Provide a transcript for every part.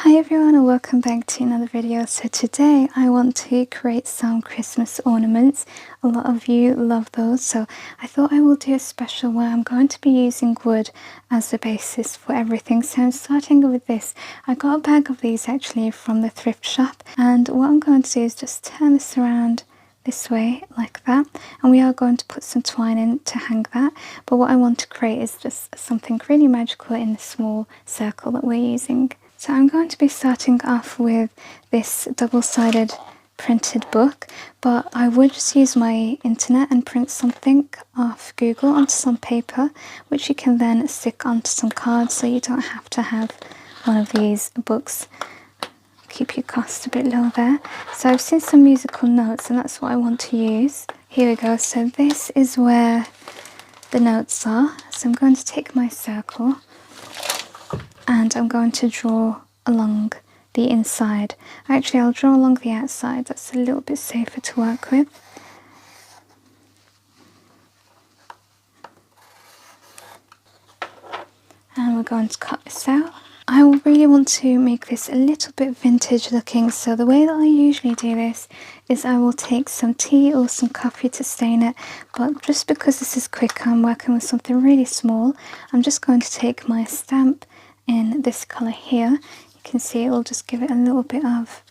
Hi everyone and welcome back to another video. So today I want to create some Christmas ornaments. A lot of you love those, so I thought I will do a special where I'm going to be using wood as the basis for everything. So I'm starting with this. I got a bag of these actually from the thrift shop, and what I'm going to do is just turn this around this way like that, and we are going to put some twine in to hang that. But what I want to create is just something really magical in the small circle that we're using. So I'm going to be starting off with this double-sided printed book, but I would just use my internet and print something off Google onto some paper, which you can then stick onto some cards, so you don't have to have one of these books. Keep your costs a bit low there. So I've seen some musical notes and that's what I want to use. Here we go. So this is where the notes are. So I'm going to take my circle and I'm going to draw along the inside. Actually, I'll draw along the outside. That's a little bit safer to work with. And we're going to cut this out. I really want to make this a little bit vintage looking, so the way that I usually do this is I will take some tea or some coffee to stain it, but just because this is quick, I'm working with something really small. I'm just going to take my stamp in this colour here. You can see it will just give it a little bit of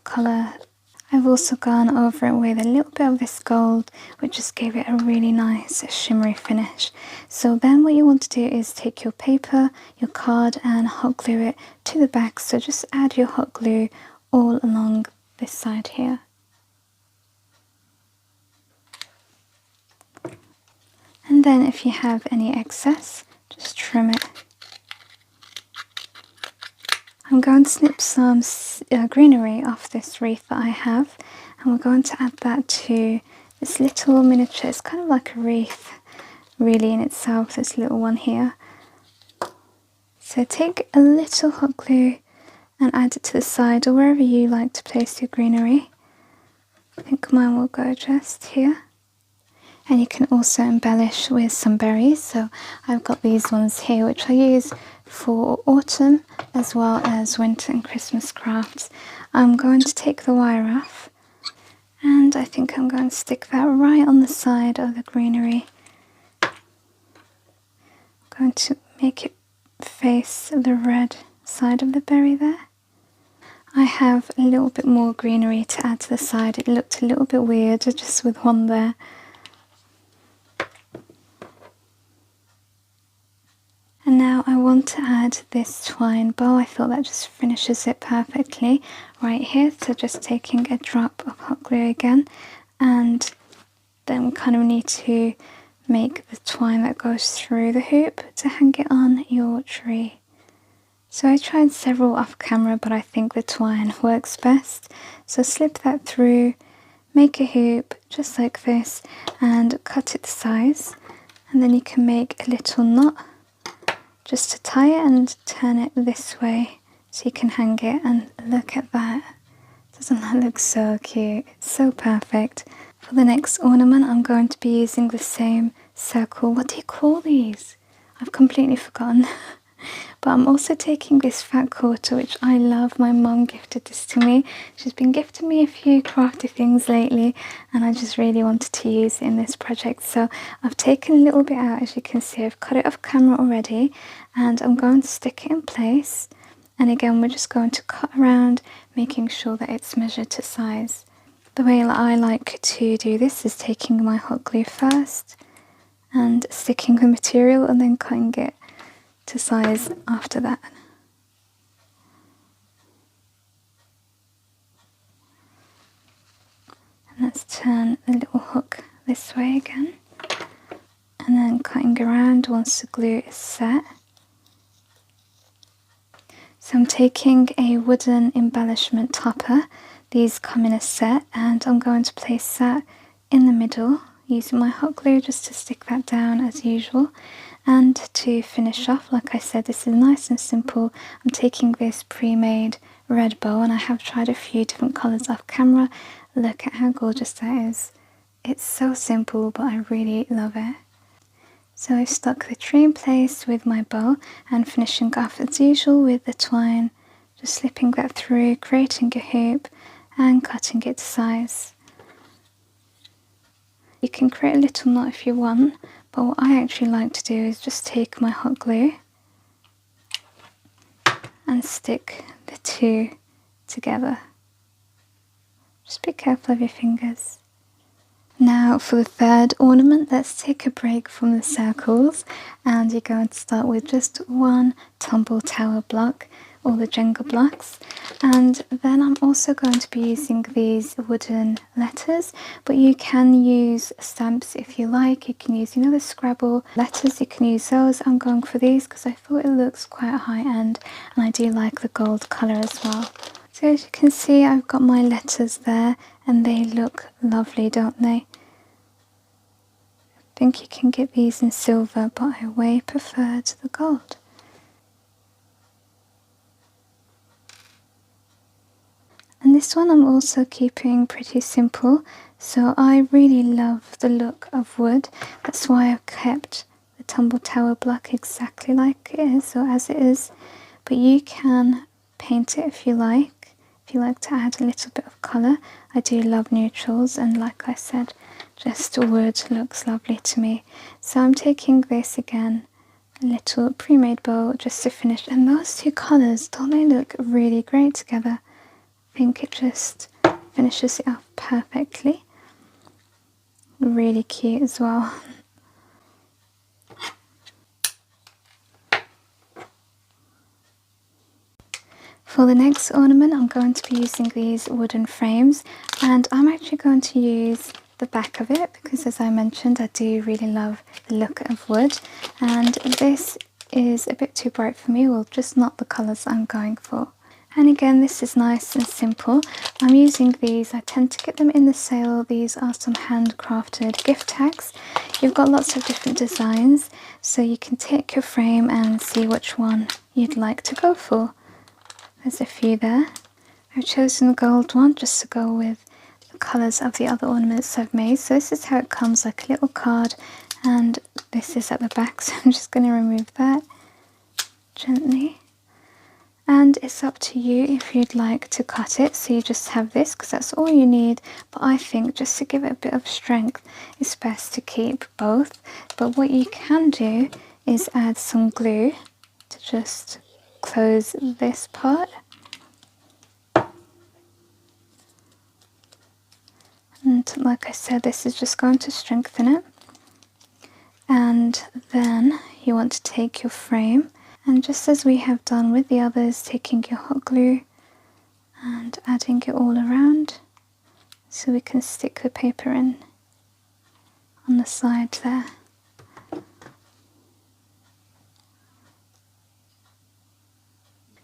colour. I've also gone over it with a little bit of this gold, which just gave it a really nice shimmery finish. So then what you want to do is take your paper, your card, and hot glue it to the back. So just add your hot glue all along this side here. And then if you have any excess, just trim it. I'm going to snip some greenery off this wreath that I have, and we're going to add that to this little miniature. It's kind of like a wreath really in itself, this little one here. So take a little hot glue and add it to the side or wherever you like to place your greenery. I think mine will go just here. And you can also embellish with some berries. So I've got these ones here which I use for autumn as well as winter and Christmas crafts. I'm going to take the wire off, and I think I'm going to stick that right on the side of the greenery. I'm going to make it face the red side of the berry there. I have a little bit more greenery to add to the side. It looked a little bit weird just with one there. And now I want to add this twine bow. I thought that just finishes it perfectly right here. So just taking a drop of hot glue again, and then we kind of need to make the twine that goes through the hoop to hang it on your tree. So I tried several off camera, but I think the twine works best. So slip that through, make a hoop just like this, and cut it the size, and then you can make a little knot just to tie it and turn it this way so you can hang it. And look at that. Doesn't that look so cute? It's so perfect. For the next ornament, I'm going to be using the same circle. What do you call these? I've completely forgotten. But I'm also taking this fat quarter, which I love. My mum gifted this to me. She's been gifting me a few crafty things lately, and I just really wanted to use it in this project. So I've taken a little bit out, as you can see. I've cut it off camera already, and I'm going to stick it in place. And again, we're just going to cut around, making sure that it's measured to size. The way that I like to do this is taking my hot glue first and sticking the material and then cutting it to size after that. And let's turn the little hook this way again, and then cutting around once the glue is set. So I'm taking a wooden embellishment topper. These come in a set, and I'm going to place that in the middle using my hot glue just to stick that down as usual. And to finish off, like I said, this is nice and simple. I'm taking this pre-made red bow, and I have tried a few different colours off camera. Look at how gorgeous that is. It's so simple, but I really love it. So I've stuck the tree in place with my bow and finishing off as usual with the twine, just slipping that through, creating a hoop and cutting it to size. You can create a little knot if you want, but what I actually like to do is just take my hot glue and stick the two together. Just be careful of your fingers. Now for the third ornament, let's take a break from the circles, and you're going to start with just one tumble tower block, or the Jenga blocks, and then I'm also going to be using these wooden letters, but you can use stamps if you like. You can use, the Scrabble letters, you can use those. I'm going for these because I thought it looks quite high end, and I do like the gold colour as well. So as you can see, I've got my letters there and they look lovely, don't they? I think you can get these in silver, but I way preferred the gold. And this one I'm also keeping pretty simple, so I really love the look of wood. That's why I've kept the tumble tower block exactly like it is, or as it is, but you can paint it if you like to add a little bit of colour. I do love neutrals, and like I said, just wood looks lovely to me. So I'm taking this again, a little pre-made bow just to finish, and those two colours, don't they look really great together? I think it just finishes it off perfectly. Really cute as well. For the next ornament, I'm going to be using these wooden frames, and I'm actually going to use the back of it because, as I mentioned, I do really love the look of wood, and this is a bit too bright for me, well, just not the colours I'm going for. And again, this is nice and simple. I'm using these, I tend to get them in the sale. These are some handcrafted gift tags. You've got lots of different designs, so you can take your frame and see which one you'd like to go for. There's a few there. I've chosen the gold one just to go with the colours of the other ornaments I've made. So this is how it comes, like a little card, and this is at the back, so I'm just going to remove that gently. And it's up to you if you'd like to cut it, so you just have this because that's all you need, but I think just to give it a bit of strength it's best to keep both. But what you can do is add some glue to just close this part, and like I said, this is just going to strengthen it. And then you want to take your frame, and just as we have done with the others, taking your hot glue and adding it all around so we can stick the paper in on the side there.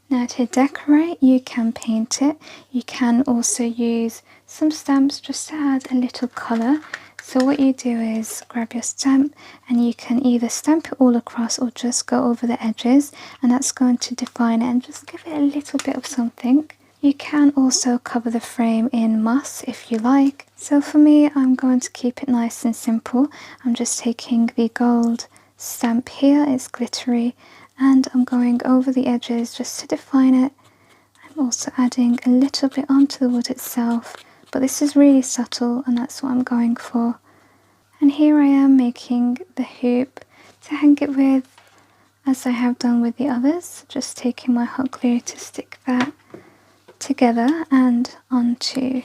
Now to decorate, you can paint it. You can also use some stamps just to add a little colour. So what you do is grab your stamp, and you can either stamp it all across or just go over the edges, and that's going to define it and just give it a little bit of something. You can also cover the frame in moss if you like. So for me, I'm going to keep it nice and simple. I'm just taking the gold stamp here, it's glittery, and I'm going over the edges just to define it. I'm also adding a little bit onto the wood itself, but this is really subtle and that's what I'm going for. And here I am making the hoop to hang it with, as I have done with the others, just taking my hot glue to stick that together and onto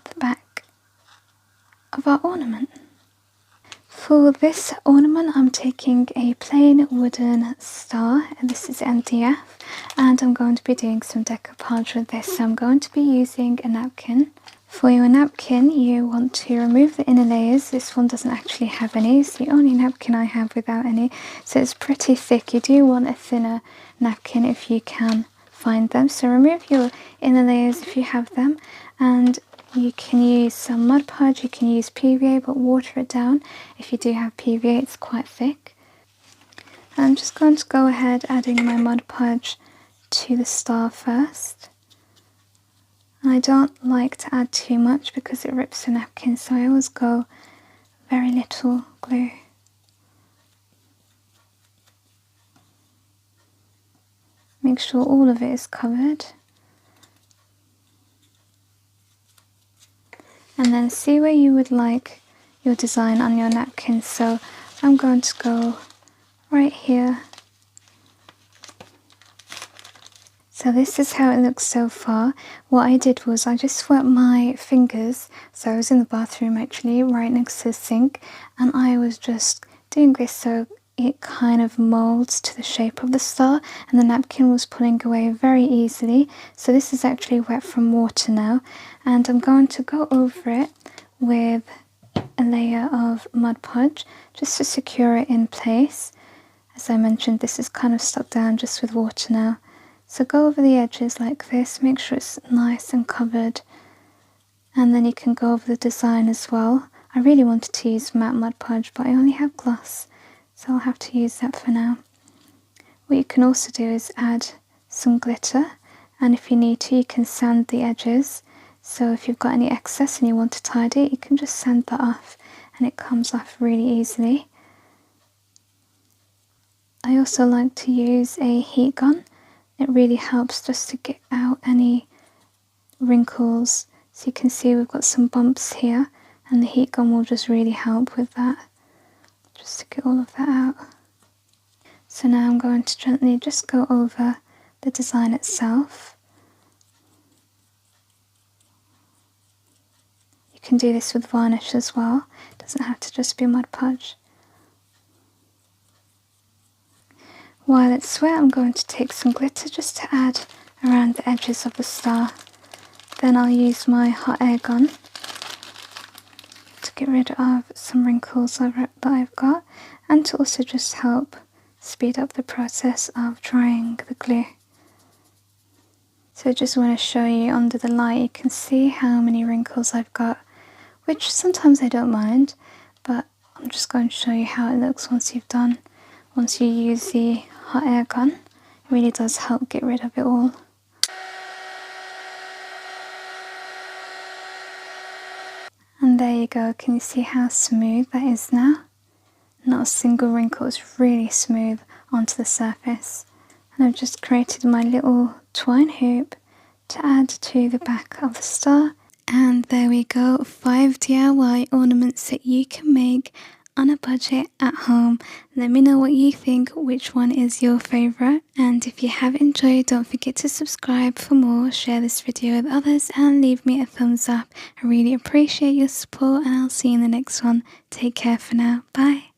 the back of our ornament. For this ornament, I'm taking a plain wooden star, and this is MDF, and I'm going to be doing some decoupage with this. So I'm going to be using a napkin. For your napkin, you want to remove the inner layers. This one doesn't actually have any. It's the only napkin I have without any, so it's pretty thick. You do want a thinner napkin if you can find them. So remove your inner layers if you have them, and you can use some Mod Podge, you can use PVA, but water it down. If you do have PVA, it's quite thick. And I'm just going to go ahead adding my Mod Podge to the star first. And I don't like to add too much because it rips the napkin, so I always go very little glue. Make sure all of it is covered. And then see where you would like your design on your napkin. So I'm going to go right here. So this is how it looks so far. What I did was I just swept my fingers, so I was in the bathroom actually, right next to the sink, and I was just doing this so it kind of molds to the shape of the star, and the napkin was pulling away very easily. So this is actually wet from water now, and I'm going to go over it with a layer of Mod Podge just to secure it in place. As I mentioned, this is kind of stuck down just with water now. So go over the edges like this, make sure it's nice and covered, and then you can go over the design as well. I really wanted to use matte Mod Podge, but I only have gloss, so I'll have to use that for now. What you can also do is add some glitter, and if you need to, you can sand the edges. So if you've got any excess and you want to tidy it, you can just sand that off, and it comes off really easily. I also like to use a heat gun. It really helps just to get out any wrinkles. So you can see we've got some bumps here, and the heat gun will just really help with that, just to get all of that out. So now I'm going to gently just go over the design itself. You can do this with varnish as well, it doesn't have to just be Mod Podge. While it's wet, I'm going to take some glitter just to add around the edges of the star. Then I'll use my hot air gun to get rid of some wrinkles that I've got, and to also just help speed up the process of drying the glue. So I just want to show you under the light, you can see how many wrinkles I've got, which sometimes I don't mind, but I'm just going to show you how it looks once you use the hot air gun. It really does help get rid of it all. And there you go, can you see how smooth that is now? Not a single wrinkle, it's really smooth onto the surface. And I've just created my little twine hoop to add to the back of the star. And there we go, 5 DIY ornaments that you can make on a budget at home. Let me know what you think, which one is your favourite, and if you have enjoyed, don't forget to subscribe for more, share this video with others, and leave me a thumbs up. I really appreciate your support, and I'll see you in the next one. Take care for now, bye.